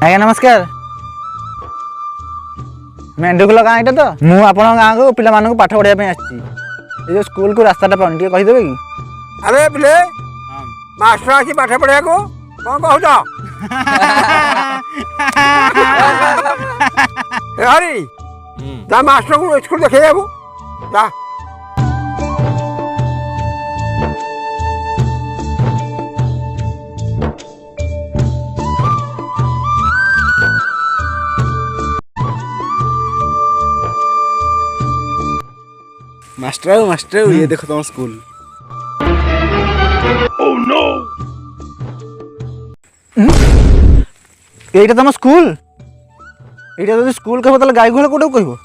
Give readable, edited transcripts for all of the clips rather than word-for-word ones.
आज्ञा नमस्कार। मेंढुकुल गाँ यहाँ तो मुझे आप गाँव को पिला पाठ पढ़ाई आसी स्कूल को रास्ता पाऊनी टे कहीदेवे कि? अरे पिले मास्टर आसी पाठ पढ़ा को कौन कहूच हरी जा मास्टर को स्कूल देखे जाबू जा। मास्टर ये देखो तुम स्कूल। ओह नो एटा तुम स्कूल एटा तो स्कूल कहबो तले गाई घोड़ा कोडे कहबो।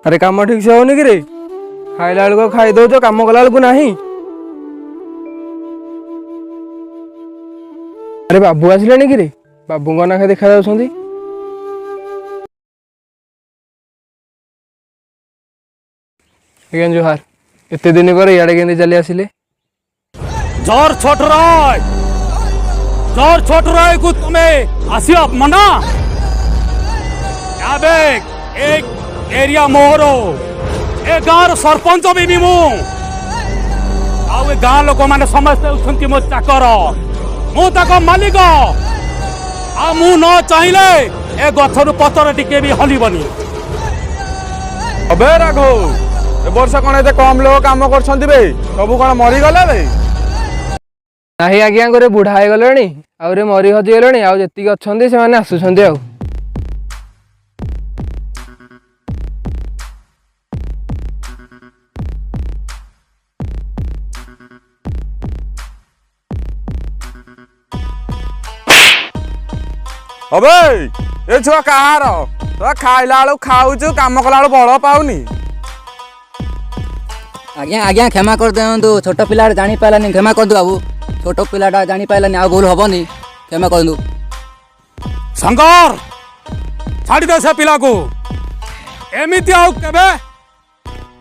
अरे काम ठीक से होनी कि रे खाइला बेलू खाई दौ काम कला बेलू नहीं। अरे बाबू आसिले कि रे बाबू ना देखा जाउछंती। आज्ञा जोहार एते दिन पर इे के चली आसिले। जोर छोट राय को तुम्हें आसिया मना एक एरिया मोहरो ए गाँव सरपंच भी मु गाँ लोक मैंने समस्ते मो चाकर मु मालिक आ मु न चाहिए ए गछरु पतर टिके भी हलबनी। अबे राघव ए वर्ष कौन एते कम लोग काम करछंती बे सबु कौन मरी गले बे? नाही आज्ञा गोरे बुढ़ा हो गले आउरे मरी हजी गले आउ जेतिक अछंती से माने आसुछंती आउ। अबे ए छुआ कहार तो खाइला बेलू खाऊचु काम कला बेलू बल पाऊनी। आज्ञा आज्ञा क्षमा कर दिंतु छोट पिला जानी पारानी क्षमा कर दो बाबू छोट पिलाटा जानी पारानी आ भूल हेनी क्षमा कर दो। शंकर छाड़ी दे से पिला को एमिति आउ केबे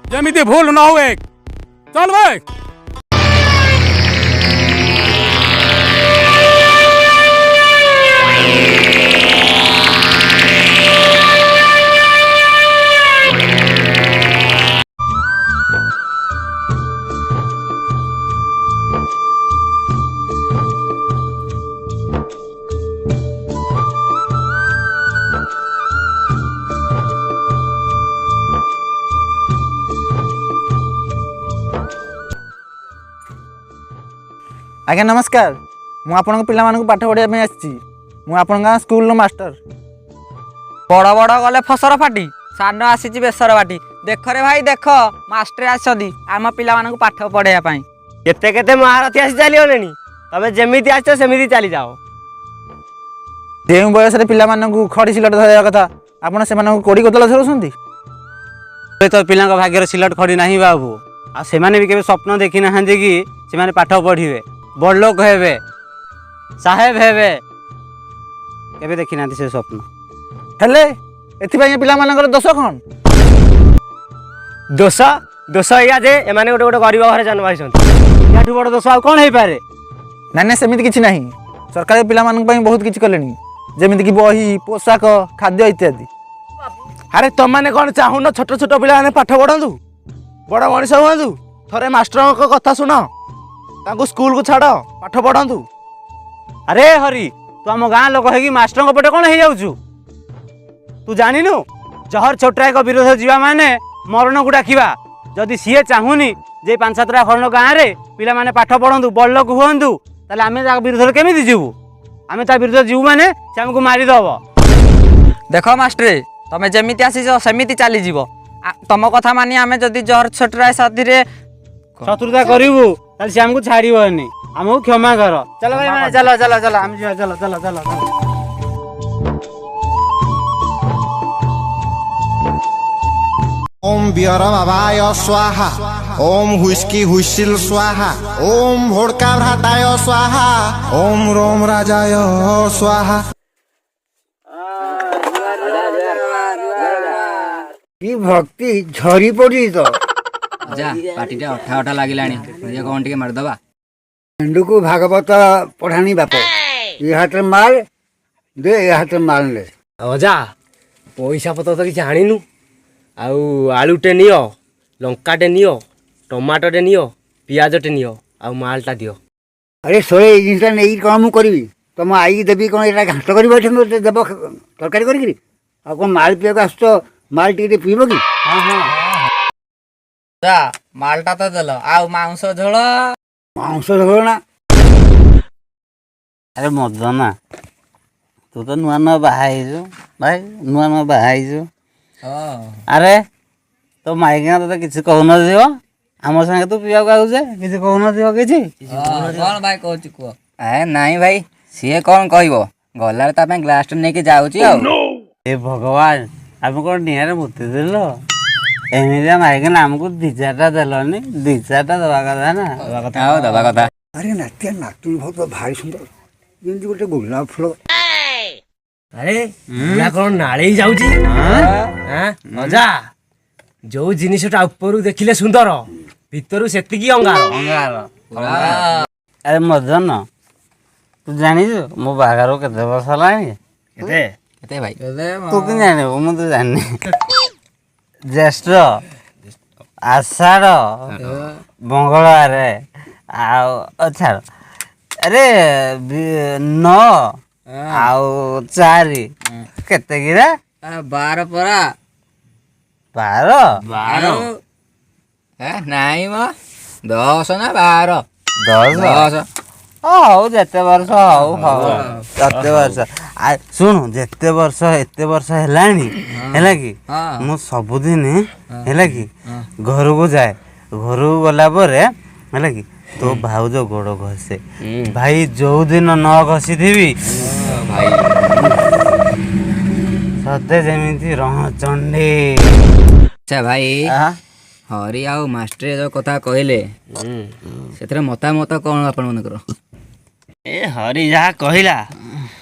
जेमिति भूल न हुए चल बे। आज्ञा नमस्कार। मु आपन पिला पाठ पढ़ाई आसी स्कूल मास्टर। बड़ बड़ गले फसर फाटी सान आसी बेसर बाटी देख रे भाई देख मास्टर आसदी आम पिला पाठ पढ़ाई केते केते महारथी आसी चलीगले तमें जमी आस सेमती चली जाओ। जो बयस पिला खड़ी सिलट धरवा कथा आपड़ से कोड़ी कोतल धरुंट तो पिला भाग्य सिलट खड़ी ना बाबू आ से भी केवे स्वप्न देखी ना कि से पाठ पढ़े बड़ लोक हे साहेब हे केवे देखी ना से स्वप्न हेले एथि पिला दोष कौन ଦୋଷ ଦୋଷ ଏଇଆ ଯେ ଏମାନେ ଗୋଟେ ଗୋଟେ ଗରିବ ଘରେ ଜନ୍ମ ହେଇଛନ୍ତି। ଏହାଠୁ ବଡ଼ ଦୋଷ ଆଉ କ'ଣ ହେଇପାରେ? ନାଇଁ ନାଇଁ ସେମିତି କିଛି ନାହିଁ। ସରକାର ପିଲାମାନଙ୍କ ପାଇଁ ବହୁତ କିଛି କଲେଣି, ଯେମିତିକି ବହି, ପୋଷାକ, ଖାଦ୍ୟ ଇତ୍ୟାଦି। ଆରେ ତମାନେ କ'ଣ ଚାହୁଁନ ଛୋଟ ଛୋଟ ପିଲାମାନେ ପାଠ ପଢ଼ନ୍ତୁ, ବଡ଼ ମଣିଷ ହୁଅନ୍ତୁ? ଥରେ ମାଷ୍ଟରଙ୍କ କଥା ଶୁଣ, ତାଙ୍କୁ ସ୍କୁଲକୁ ଛାଡ଼, ପାଠ ପଢ଼ନ୍ତୁ। ଆରେ ହରି, ତୁ ଆମ ଗାଁ ଲୋକ ହେଇକି ମାଷ୍ଟରଙ୍କ ପଟେ କ'ଣ ହେଇଯାଉଛୁ? ତୁ ଜାଣିନୁ ଜହର ଛୋଟରାୟଙ୍କ ବିରୋଧରେ ଯିବା ମାନେ ମରଣକୁ ଡାକିବା। ଯଦି ସିଏ ଚାହୁଁନି ଯେ 5-7ଟା ଖଣ୍ଡ ଗାଁରେ ପିଲାମାନେ ପାଠ ପଢ଼ନ୍ତୁ, ବଡ଼ ଲୋକ ହୁଅନ୍ତୁ, ତାହେଲେ ଆମେ ତା ବିରୁଦ୍ଧରେ କେମିତି ଯିବୁ? ଆମେ ତା ବିରୁଦ୍ଧରେ ଯିବୁ ମାନେ ସେ ଆମକୁ ମାରିଦେବ। ଦେଖ ମାଷ୍ଟ୍ରେ, ତମେ ଯେମିତି ଆସିଛ ସେମିତି ଚାଲିଯିବ। ତମ କଥା ମାନି ଆମେ ଯଦି ଜର୍ଜ ଛୋଟରାୟ ସାଥିରେ ଶତ୍ରୁତା କରିବୁ ତାହେଲେ ସେ ଆମକୁ ଛାଡ଼ିବନି। ଆମକୁ କ୍ଷମା କର। ଚାଲ ଭାଇ ମାନେ ଚାଲ ଚାଲ ଚାଲ ଆମେ ଯିବା। ଚାଲ ଚାଲ ଚାଲ ଚାଲ। ओम बियर बाबाय स्वाहा ओम हुस्की हुइसिल स्वाहा ओम भोड़का भ्राताय स्वाहा ओम रोम राजाय स्वाहा। କି ଭକ୍ତି ଝରି ପଡି ତ ଯା ପାଟିଟା ଅଠା ଅଠା ଲାଗିଲାଣି, କ'ଣ ଟିକେ ମାରିଦବା। ଏଣ୍ଡୁକୁ ଭାଗବତ ପଢାଣି ବାପ, ଏ ହାତରେ ମାଲ ଦେ, ଏ ହାତରେ ମାଲ ନେ। ଅଜା ପଇସା ପତ୍ର ତ କିଛି ଆଣିନୁ, ଆଉ ଆଳୁଟେ ନିଅ, ଲଙ୍କାଟେ ନିଅ, ଟମାଟୋଟେ ନିଅ, ପିଆଜଟେ ନିଅ, ଆଉ ମାଲଟା ଦିଅ। ଆରେ ଶୋଳେ ଏଇ ଜିନିଷଟା ନେଇକି କ'ଣ ମୁଁ କରିବି? ତମ ଆଈକି ଦେବି କ'ଣ? ଏଇଟା ଘାଣ୍ଟ କରିବ, ଏଠି ଦେବ ତରକାରୀ କରିକିରି? ଆଉ କ'ଣ ମାଲ ପିଇବାକୁ ଆସୁଛ? ମାଲ ଟିକେ ପିଇବ କି? ମାଲଟା ତ ଦେଲ, ଆଉ ମାଉଁସ ଝୋଳ? ମାଂସ ଝୋଳ ନା? ଆରେ ମଦନା, ତୁ ତ ନୂଆ ନୂଆ ବାହା ହେଇଛୁ ଭାଇ, ନୂଆ ନୂଆ ବାହା ହେଇଛୁ। ଆରେ ତୋ ମାଇକିନା ତୋତେ କିଛି କହୁନଥିବ? ଆମ ସାଙ୍ଗେ ତୁ ପିଇବାକୁ ଆଉଛେ, କିଛି କହୁନଥିବ କିଛି? କ'ଣ ଭାଇ କହୁଛି କୁହ? ନାଇଁ ଭାଇ, ସିଏ କ'ଣ କହିବ, ଗଲାରେ ତା ପାଇଁ ଗ୍ଲାସଟା ନେଇକି ଯାଉଛି ଆଉ। ଏ ଭଗବାନ, ଆମେ କ'ଣ ନିଆଁରେ ମୁତି ଦେଲ? ଏମିତିଆ ମାଇକିନା ଆମକୁ 2-4ଟା ଦେଲନି? 2-4ଟା ଦେବା କଥା ନା। ଆଉ ଦେବା କଥା। ଆରେ ନାତିଆ ନାତୁଣୀ ବହୁତ ଭାରି ସୁନ୍ଦର, ଯେମିତି ଗୋଟେ ଗୋଲାପ ଫୁଲ। ଆରେ ପୁରା କ'ଣ ନାଳେଇ ଯାଉଛି? ଅଜା, ଯୋଉ ଜିନିଷଟା ଉପରୁ ଦେଖିଲେ ସୁନ୍ଦର, ଭିତରୁ ସେତିକି ଅଙ୍ଗାର। ଆରେ ମଦନ, ତୁ ଜାଣିଛୁ ମୋ ବାହାଘର କେତେ ବର୍ଷ ହେଲାଣି? କେତେ କେତେ ଭାଇ? ତୁ କେମିତି ଜାଣିବୁ? ମୁଁ ତ ଜାଣିନି। ଜ୍ୟେଷ୍ଠ, ଆଷାଢ଼, ମଙ୍ଗଳବାରେ, ଆଉ ଛାଡ଼। ଆରେ 9 ଆଉ 4 କେତେ କିରା? 12 ପରା। 12? ନାଇଁ ମ 10 ନା 12? 10? ହଉ ଯେତେ ବର୍ଷ ହଉ ହଉ କେତେ ବର୍ଷ। ଶୁଣୁ, ଯେତେ ବର୍ଷ ଏତେ ବର୍ଷ ହେଲାଣି ହେଲା କି, ମୁଁ ସବୁଦିନ ହେଲା କି ଘରକୁ ଯାଏ। ଘରକୁ ଗଲା ପରେ ହେଲା କି ତୋ ଭାଉଜ ଗୋଡ଼ ଘଷେ ଭାଇ। ଯୋଉଦିନ ନ ଘଷିଥିବି ସତେ ଯେମିତି ରଣଚଣ୍ଡୀ। ଆଚ୍ଛା ଭାଇ, ହରି ଆଉ ମାଷ୍ଟ୍ରେ ଯୋଉ କଥା କହିଲେ, ସେଥିରେ ମତାମତ କ'ଣ ଆପଣମାନଙ୍କର? ଏ ହରି ଯାହା କହିଲା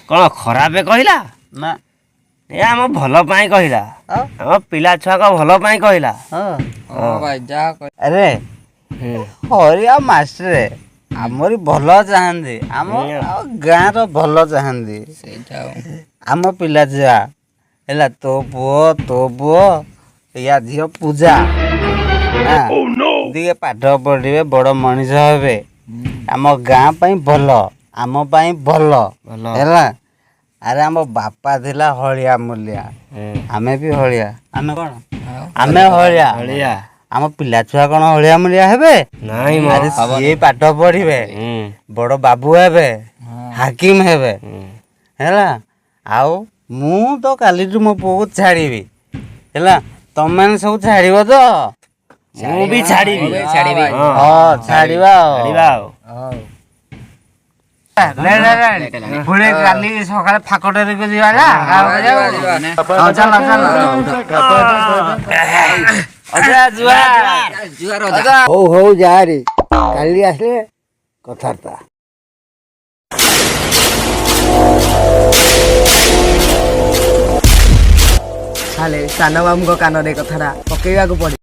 କ'ଣ ଖରାପ କହିଲା ନା? ଏ ଆମ ଭଲ ପାଇଁ କହିଲା, ଆମ ପିଲା ଛୁଆଙ୍କ ଭଲ ପାଇଁ କହିଲା। ଆରେ ହରି ଆଉ ମାଷ୍ଟ୍ରେ ଆମରି ଭଲ ଚାହାନ୍ତି, ଆମ ଗାଁର ଭଲ ଚାହାନ୍ତି। ଆମ ପିଲା ଛୁଆ ହେଲା, ତୋ ପୁଅ ୟା ଝିଅ ପୂଜା ଟିକେ ପାଠ ପଢ଼ିବେ, ବଡ଼ ମଣିଷ ହେବେ, ଆମ ଗାଁ ପାଇଁ ଭଲ, ଆମ ପାଇଁ ଭଲ ହେଲା। ଆରେ ଆମ ବାପା ଥିଲା ହଳିଆ ମୂଲିଆ, ଆମେ ବି ହଳିଆ। ଆମେ କ'ଣ? ଆମେ ହଳିଆ। ଆମ ପିଲା ଛୁଆ କ'ଣ ହଳିଆ ମୂଲିଆ ହେବେ? ନାଇଁ, ସିଏ ପାଠ ପଢ଼ିବେ, ବଡ଼ ବାବୁ ହେବେ, ହାକିମ ହେବେ ହେଲା। ଆଉ ମୁଁ ତ କାଲିଠୁ ମୋ ପୁଅକୁ ଛାଡ଼ିବି ହେଲା। ତମେମାନେ ସବୁ ଛାଡ଼ିବ ତ? ମୁଁ ବି ଛାଡ଼ିବି। ହଁ ଛାଡ଼ିବା ଆଉ। ପୁଣି କାଲି ସକାଳେ ଫାକଟରେ ଯିବା ନା? ହଉ ହଉ ଯାରେ, କାଲି ଆସିଲେ କଥାବାର୍ତ୍ତା। ତାହେଲେ ସାନ ବାବୁଙ୍କ କାନରେ କଥାଟା ପକେଇବାକୁ ପଡ଼ିବ।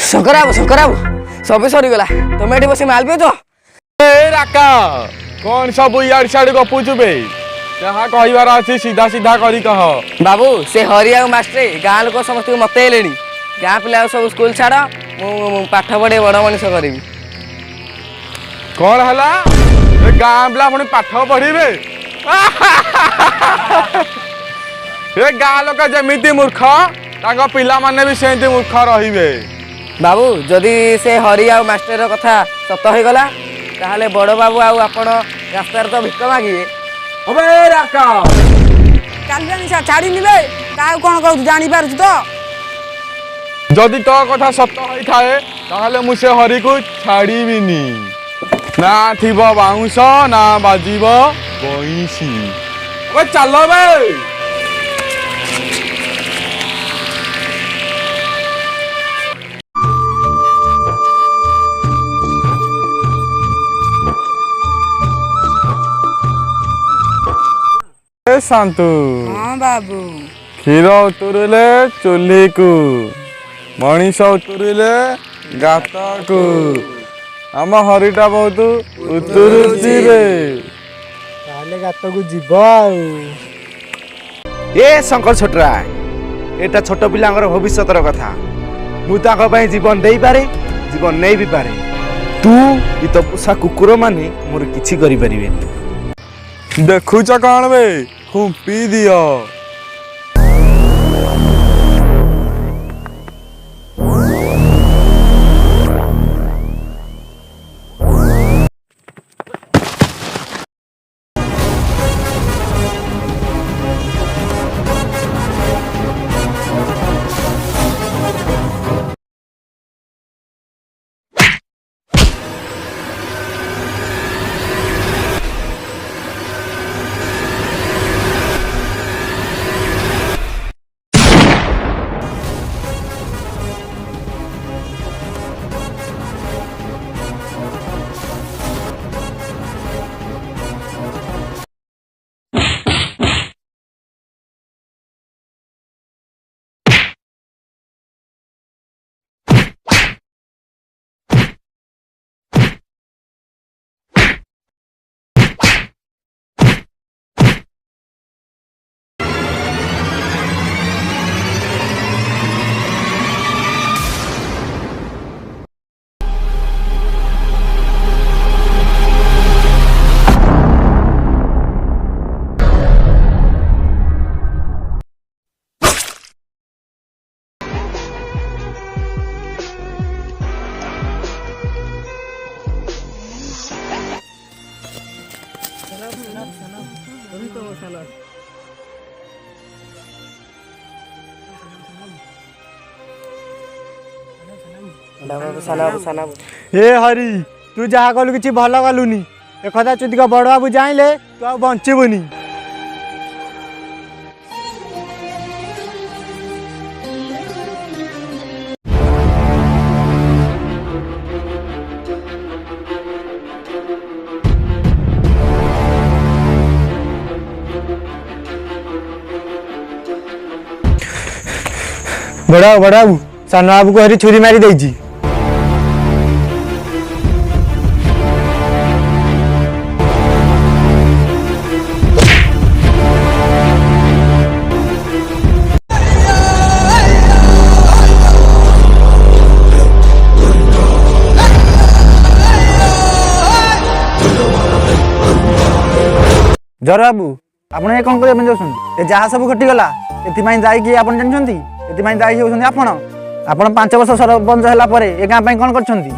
ଶଙ୍କର ବାବୁ ସବୁ ସରିଗଲା। ତମେ ଏଠି ବସି ମାଲ ପିଉଛ? ଏ ରାକା କଣ ସବୁ ଇଆଡେ ସିଆଡେ ଗପୁଛୁ ବେ? ଯାହା କହିବାର ଅଛି ସିଧା ସିଧା କରି କହ। ବାବୁ ସେ ହରି ଆଉ ମାଷ୍ଟ୍ରେ ଗାଁ ଲୋକ ସମସ୍ତଙ୍କୁ ମତେ ହେଲେଣି। ଗାଁ ପିଲା ସବୁ ସ୍କୁଲ ଛାଡ଼, ମୁଁ ପାଠ ପଢ଼ି ବଡ଼ ମଣିଷ କରିବି। କଣ ହେଲା? ଏ ଗାଁ ପିଲା ପୁଣି ପାଠ ପଢିବେ? ଏ ଗାଁ ଲୋକ ଯେମିତି ମୂର୍ଖ ତାଙ୍କ ପିଲାମାନେ ବି ସେମିତି ମୂର୍ଖ ରହିବେ। ବାବୁ ଯଦି ସେ ହରି ଆଉ ମାଷ୍ଟର କଥା ସତ ହେଇଗଲା ତାହେଲେ ବଡ଼ ବାବୁ ଆଉ ଆପଣ ରାସ୍ତାରେ ତ ଭିକ ମାଗିବେ। ଛାଡ଼ିନି ବେ, କାହାକୁ କଣ କହୁଛୁ ଜାଣିପାରୁଛୁ ତ? ଯଦି ତୋ କଥା ସତ ହୋଇଥାଏ ତାହେଲେ ମୁଁ ସେ ହରିକୁ ଛାଡ଼ିବିନି। ନା ଥିବ ବାଉଁଶ ନା ବାଜିବ ବଇଁଶୀ। ଚାଲ ବେ। ଶାନ୍ତୁ ହଁ ବାବୁ। କ୍ଷୀର ଉତୁରିଲେ ଚୁଲିକୁ, ମଣିଷ ଉତୁରିଲେ ଗାତକୁ। ଆମ ହରିଟା ବହୁତ ଉତୁରୁଛି ରେ। ତାହେଲେ ଗାତକୁ ଯିବ ଆଉ। ଏ ଶଙ୍କର ଛୋଟରା, ଏଟା ଛୋଟ ପିଲାଙ୍କର ଭବିଷ୍ୟତର କଥା। ମୁଁ ତାଙ୍କ ପାଇଁ ଜୀବନ ଦେଇପାରେ, ଜୀବନ ନେଇ ବି ପାରେ। ତୁ ଏ ତ ପୋଷା କୁକୁର ମାନେ ମୋର କିଛି କରିପାରିବେନି। ଦେଖୁଛ କଣ ବେ? ଖୁମ୍ପି ଦିଅ। ଏ ହରି, ତୁ ଯାହା କଲୁ କିଛି ଭଲ କଲୁନି। ଏ କଥା ଚୁଦିକ ବଡ଼ ବାବୁ ଜାଣିଲେ ତୁ ଆଉ ବଞ୍ଚିବୁନି। ବଡ଼ ବାବୁ ସାନ ବାବୁକୁ ହରି ଛୁରୀ ମାରି ଦେଇଛି। ଜର ବାବୁ, ଆପଣ ଏ କ'ଣ କରିବା ପାଇଁ ଯାଉଛନ୍ତି? ଏ ଯାହା ସବୁ ଘଟିଗଲା ଏଥିପାଇଁ ଦାୟୀ କିଏ ଆପଣ ଜାଣିଛନ୍ତି? ଏଥିପାଇଁ ଦାୟୀ ହେଉଛନ୍ତି ଆପଣ। ଆପଣ 5 ବର୍ଷ ସରପଞ୍ଚ ହେଲା ପରେ ଏ ଗାଁ ପାଇଁ କ'ଣ କରିଛନ୍ତି?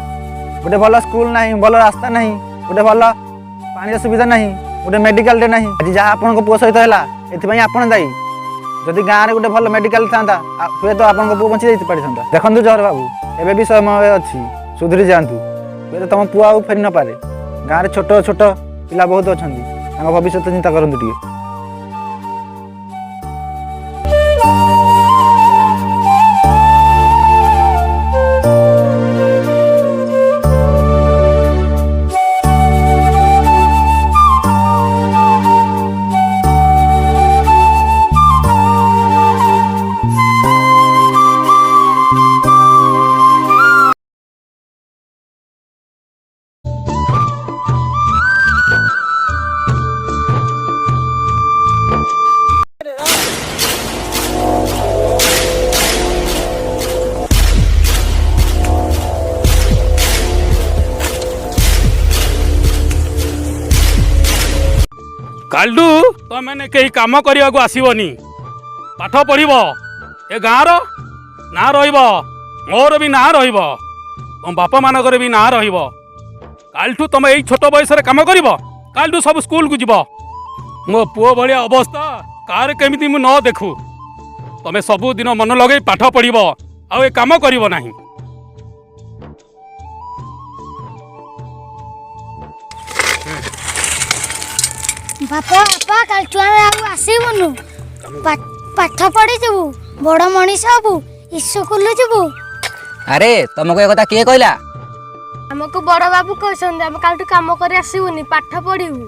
ଗୋଟେ ଭଲ ସ୍କୁଲ ନାହିଁ, ଭଲ ରାସ୍ତା ନାହିଁ, ଗୋଟେ ଭଲ ପାଣିର ସୁବିଧା ନାହିଁ, ଗୋଟେ ମେଡ଼ିକାଲଟେ ନାହିଁ। ଆଜି ଯାହା ଆପଣଙ୍କ ପୁଅ ସହିତ ହେଲା ଏଥିପାଇଁ ଆପଣ ଦାୟୀ। ଯଦି ଗାଁରେ ଗୋଟେ ଭଲ ମେଡ଼ିକାଲ ଥାନ୍ତା ହୁଏତ ଆପଣଙ୍କ ପୁଅ ବଞ୍ଚି ଯାଇ ପାରିଥାନ୍ତା। ଦେଖନ୍ତୁ ଜହର ବାବୁ, ଏବେ ବି ସମୟ ଅଛି, ସୁଧୁରି ଯାଆନ୍ତୁ। ହୁଏତ ତମ ପୁଅ ଆଉ ଫେରି ନପାରେ। ଗାଁରେ ଛୋଟ ଛୋଟ ପିଲା ବହୁତ ଅଛନ୍ତି, ତାଙ୍କ ଭବିଷ୍ୟତ ଚିନ୍ତା କରନ୍ତୁ ଟିକେ। କାଲିଠୁ ତମେମାନେ କେହି କାମ କରିବାକୁ ଆସିବନି, ପାଠ ପଢ଼ିବ। ଏ ଗାଁର ନାଁ ରହିବ, ମୋର ବି ନାଁ ରହିବ, ତମ ବାପାମାନଙ୍କର ବି ନାଁ ରହିବ। କାଲିଠୁ ତମେ ଏଇ ଛୋଟ ବୟସରେ କାମ କରିବ, କାଲିଠୁ ସବୁ ସ୍କୁଲକୁ ଯିବ। ମୋ ପୁଅ ଭଳିଆ ଅବସ୍ଥା କାହାର କେମିତି ମୁଁ ନ ଦେଖୁ। ତମେ ସବୁଦିନ ମନ ଲଗେଇ ପାଠ ପଢ଼ିବ, ଆଉ ଏ କାମ କରିବ ନାହିଁ। ବାପା ବାପା କାଲିଠୁ ଆମେ ଆଉ ଆସିବୁନୁ, ପାଠ ପଢ଼ିଯିବୁ, ବଡ଼ ମଣିଷ ହବୁ, ସ୍କୁଲ ଯିବୁ। ଆରେ ତମକୁ ଏ କଥା କିଏ କହିଲା? ଆମକୁ ବଡ଼ ବାବୁ କହିଛନ୍ତି ଆମେ କାଲିଠୁ କାମ କରି ଆସିବୁନି, ପାଠ ପଢ଼ିବୁ।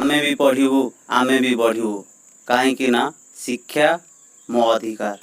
ଆମେ ବି ପଢ଼ିବୁ, ଆମେ ବି ବଢ଼ିବୁ, କାହିଁକି ନା ଶିକ୍ଷା ମୋ ଅଧିକାର।